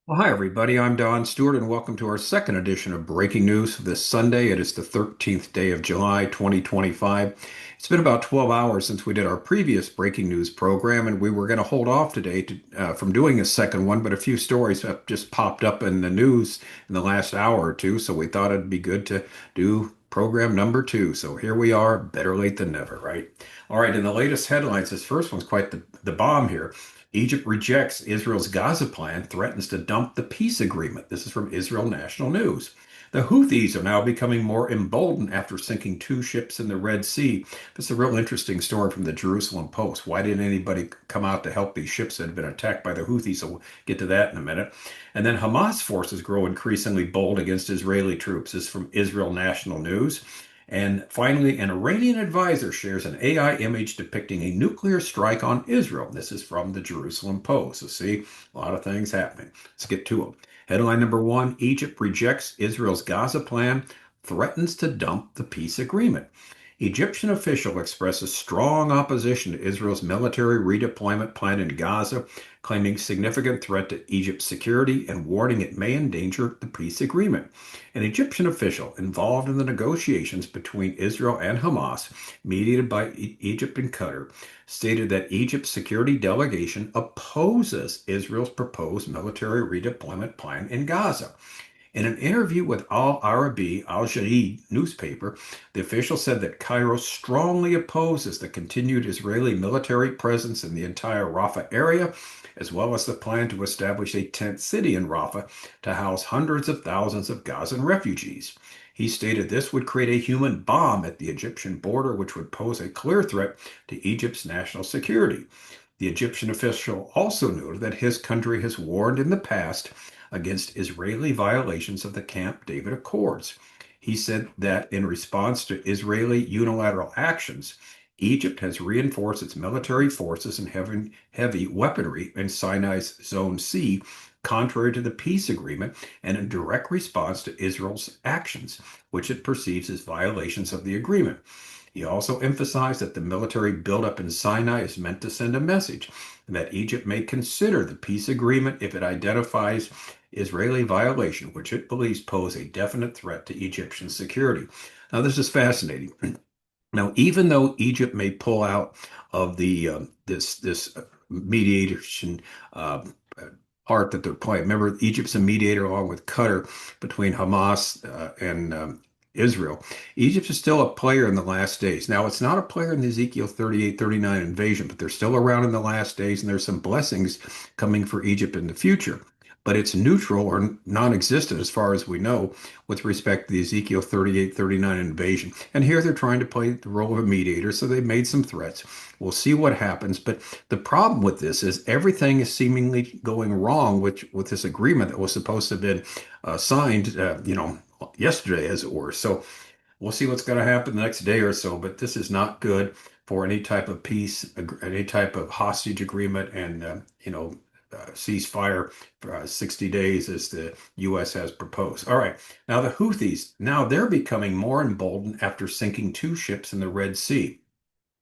Well, hi, everybody. I'm Don Stewart, and welcome to our second edition of Breaking News for this Sunday. It is the 13th day of July, 2025. It's been about 12 hours since we did our previous Breaking News program, and we were going to hold off today from doing a second one, but a few stories have just popped up in the news in the last hour or two, so we thought it'd be good to do program number two. So here we are, better late than never, right? All right, in the latest headlines, this first one's quite the bomb here. Egypt rejects Israel's Gaza plan, threatens to dump the peace agreement. This is from Israel National News. The Houthis are now becoming more emboldened after sinking two ships in the Red Sea. This is a real interesting story from the Jerusalem Post. Why didn't anybody come out to help these ships that had been attacked by the Houthis? So we'll get to that in a minute. And then Hamas forces grow increasingly bold against Israeli troops. This is from Israel National News. And finally, an Iranian advisor shares an AI image depicting a nuclear strike on Israel. This is from the Jerusalem Post. So, see, a lot of things happening. Let's get to them. Headline number one: Egypt rejects Israel's Gaza plan, threatens to dump the peace agreement. Egyptian official expresses strong opposition to Israel's military redeployment plan in Gaza, claiming significant threat to Egypt's security and warning it may endanger the peace agreement. An Egyptian official involved in the negotiations between Israel and Hamas, mediated by Egypt and Qatar, stated that Egypt's security delegation opposes Israel's proposed military redeployment plan in Gaza. In an interview with Al Arabi Al Jadid newspaper, the official said that Cairo strongly opposes the continued Israeli military presence in the entire Rafah area, as well as the plan to establish a tent city in Rafah to house hundreds of thousands of Gazan refugees. He stated this would create a human bomb at the Egyptian border, which would pose a clear threat to Egypt's national security. The Egyptian official also noted that his country has warned in the past against Israeli violations of the Camp David Accords. He said that in response to Israeli unilateral actions, Egypt has reinforced its military forces and heavy weaponry in Sinai's Zone C, contrary to the peace agreement and in direct response to Israel's actions, which it perceives as violations of the agreement. He also emphasized that the military buildup in Sinai is meant to send a message, and that Egypt may consider the peace agreement if it identifies Israeli violation, which it believes pose a definite threat to Egyptian security. Now, this is fascinating. Now, even though Egypt may pull out of the this mediation part that they're playing, remember Egypt's a mediator along with Qatar between Hamas and Israel. Egypt is still a player in the last days. Now, it's not a player in the Ezekiel 38-39 invasion, but they're still around in the last days, and there's some blessings coming for Egypt in the future. But it's neutral or non-existent as far as we know with respect to the Ezekiel 38-39 invasion. And here they're trying to play the role of a mediator, so they've made some threats. We'll see what happens. But the problem with this is everything is seemingly going wrong with this agreement that was supposed to have been signed, yesterday, as it were. So we'll see what's going to happen the next day or so. But this is not good for any type of peace, any type of hostage agreement, and ceasefire for 60 days as the U.S. has proposed. All right. Now, the Houthis, now they're becoming more emboldened after sinking two ships in the Red Sea.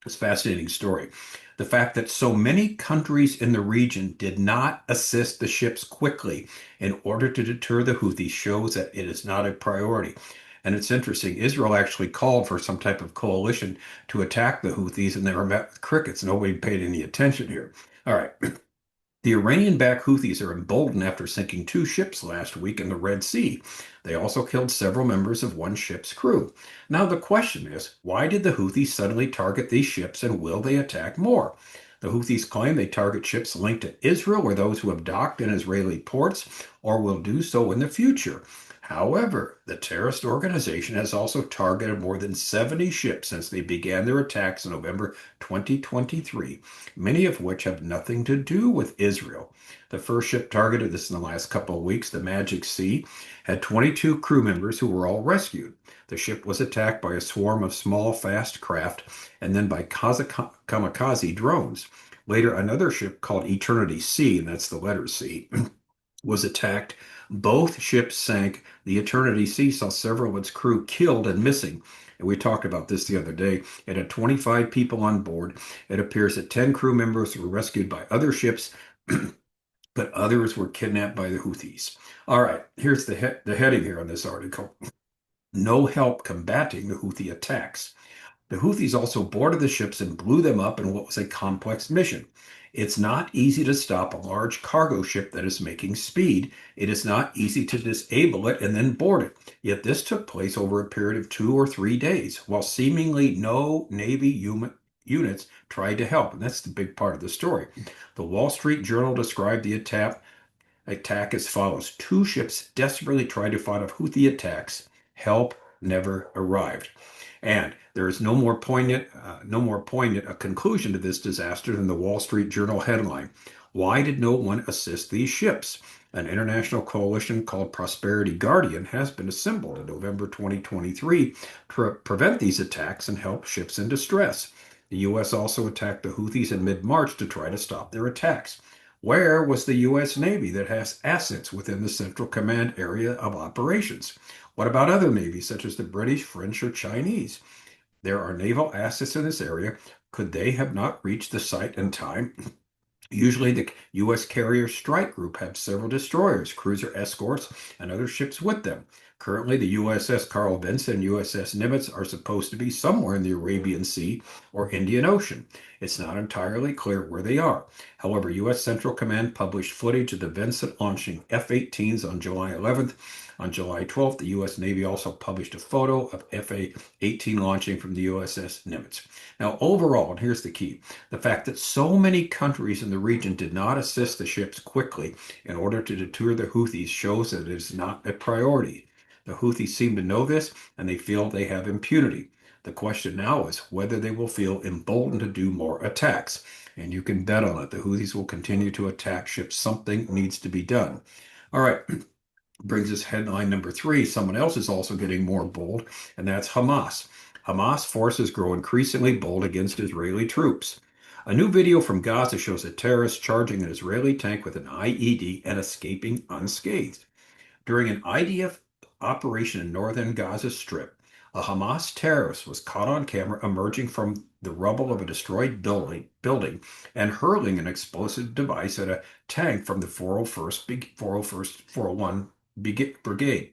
It's a fascinating story. The fact that so many countries in the region did not assist the ships quickly in order to deter the Houthis shows that it is not a priority. And it's interesting, Israel actually called for some type of coalition to attack the Houthis, and they were met with crickets. Nobody paid any attention here. All right. The Iranian-backed Houthis are emboldened after sinking two ships last week in the Red Sea. They also killed several members of one ship's crew. Now the question is, why did the Houthis suddenly target these ships, and will they attack more? The Houthis claim they target ships linked to Israel or those who have docked in Israeli ports or will do so in the future. However, the terrorist organization has also targeted more than 70 ships since they began their attacks in November 2023, many of which have nothing to do with Israel. The first ship targeted, this in the last couple of weeks, the Magic Sea, had 22 crew members who were all rescued. The ship was attacked by a swarm of small, fast craft and then by kamikaze drones. Later, another ship called Eternity Sea, and that's the letter C, was attacked. Both ships sank. The Eternity Sea saw several of its crew killed and missing. And we talked about this the other day. It had 25 people on board. It appears that 10 crew members were rescued by other ships. but others were kidnapped by the Houthis. All right, here's the heading here on this article. No help combating the Houthi attacks. The Houthis also boarded the ships and blew them up in what was a complex mission. It's not easy to stop a large cargo ship that is making speed. It is not easy to disable it and then board it. Yet this took place over a period of 2 or 3 days, while seemingly no units tried to help. And that's the big part of the story. The Wall Street Journal described the attack as follows. Two ships desperately tried to fight off Houthi attacks. Help never arrived. And there is no more poignant a conclusion to this disaster than the Wall Street Journal headline. Why did no one assist these ships? An international coalition called Prosperity Guardian has been assembled in November 2023 to prevent these attacks and help ships in distress. The U.S. also attacked the Houthis in mid-March to try to stop their attacks. Where was the U.S. Navy that has assets within the Central Command area of operations? What about other navies, such as the British, French, or Chinese? There are naval assets in this area. Could they have not reached the site in time? Usually, the U.S. carrier strike group had several destroyers, cruiser escorts, and other ships with them. Currently, the USS Carl Vinson and USS Nimitz are supposed to be somewhere in the Arabian Sea or Indian Ocean. It's not entirely clear where they are. However, U.S. Central Command published footage of the Vincent launching F-18s on July 11th. On July 12th, the U.S. Navy also published a photo of F-18 launching from the USS Nimitz. Now, overall, and here's the key, the fact that so many countries in the region did not assist the ships quickly in order to deter the Houthis shows that it is not a priority. The Houthis seem to know this, and they feel they have impunity. The question now is whether they will feel emboldened to do more attacks. And you can bet on it. The Houthis will continue to attack ships. Something needs to be done. All right. Brings us headline number 3. Someone else is also getting more bold, and that's Hamas. Hamas forces grow increasingly bold against Israeli troops. A new video from Gaza shows a terrorist charging an Israeli tank with an IED and escaping unscathed. During an IDF operation in northern Gaza Strip, a Hamas terrorist was caught on camera emerging from the rubble of a destroyed building and hurling an explosive device at a tank from the 401 Brigade.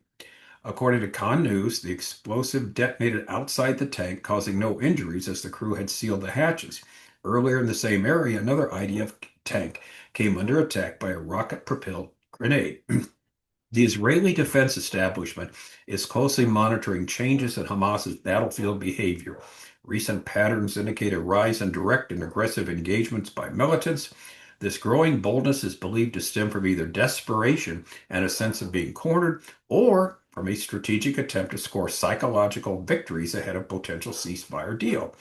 According to Con News, the explosive detonated outside the tank, causing no injuries as the crew had sealed the hatches. Earlier in the same area, another IDF tank came under attack by a rocket-propelled grenade. The Israeli Defense Establishment is closely monitoring changes in Hamas's battlefield behavior. Recent patterns indicate a rise in direct and aggressive engagements by militants. This growing boldness is believed to stem from either desperation and a sense of being cornered, or from a strategic attempt to score psychological victories ahead of potential ceasefire deal.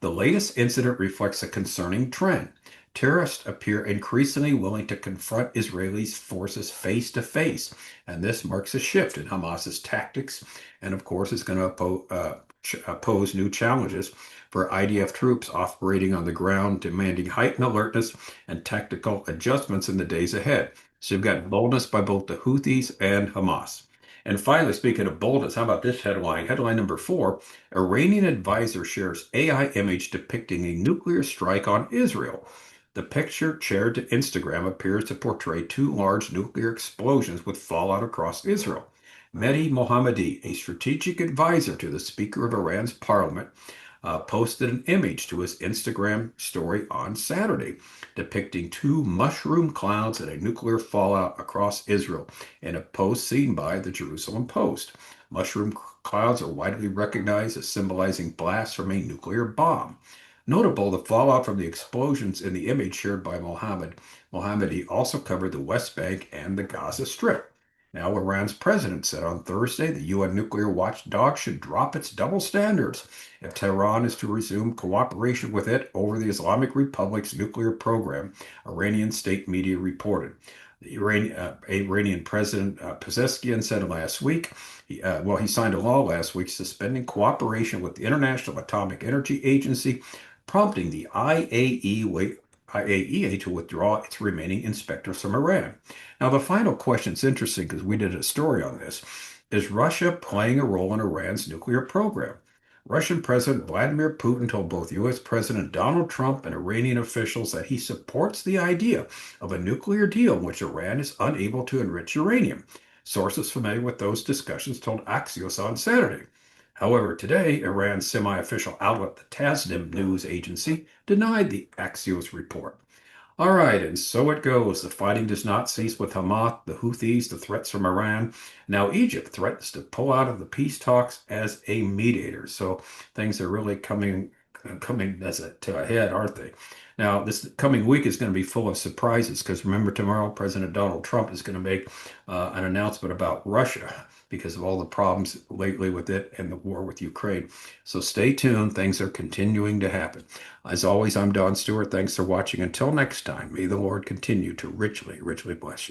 The latest incident reflects a concerning trend. Terrorists appear increasingly willing to confront Israeli forces face to face, and this marks a shift in Hamas's tactics, and of course, is going to pose new challenges for IDF troops operating on the ground, demanding heightened alertness and tactical adjustments in the days ahead. So you've got boldness by both the Houthis and Hamas. And finally, speaking of boldness, how about this headline? Headline number 4, Iranian advisor shares AI image depicting a nuclear strike on Israel. The picture shared to Instagram appears to portray 2 large nuclear explosions with fallout across Israel. Mehdi Mohammadi, a strategic advisor to the Speaker of Iran's parliament, posted an image to his Instagram story on Saturday, depicting 2 mushroom clouds and a nuclear fallout across Israel in a post seen by the Jerusalem Post. Mushroom clouds are widely recognized as symbolizing blasts from a nuclear bomb. Notable, the fallout from the explosions in the image shared by Mohammadi also covered the West Bank and the Gaza Strip. Now, Iran's president said on Thursday the UN nuclear watchdog should drop its double standards if Tehran is to resume cooperation with it over the Islamic Republic's nuclear program, Iranian state media reported. The Iranian President Pezeshkian said last week, he signed a law last week suspending cooperation with the International Atomic Energy Agency, prompting the IAEA to withdraw its remaining inspectors from Iran. Now, the final question is interesting because we did a story on this. Is Russia playing a role in Iran's nuclear program? Russian President Vladimir Putin told both U.S. President Donald Trump and Iranian officials that he supports the idea of a nuclear deal in which Iran is unable to enrich uranium. Sources familiar with those discussions told Axios on Saturday. However, today, Iran's semi-official outlet, the Tasnim news agency, denied the Axios report. All right, and so it goes. The fighting does not cease with Hamas, the Houthis, the threats from Iran. Now, Egypt threatens to pull out of the peace talks as a mediator. So things are really coming to a head, aren't they? Now, this coming week is going to be full of surprises because remember, tomorrow President Donald Trump is going to make an announcement about Russia because of all the problems lately with it and the war with Ukraine. So stay tuned. Things are continuing to happen. As always, I'm Don Stewart. Thanks for watching. Until next time, may the Lord continue to richly, richly bless you.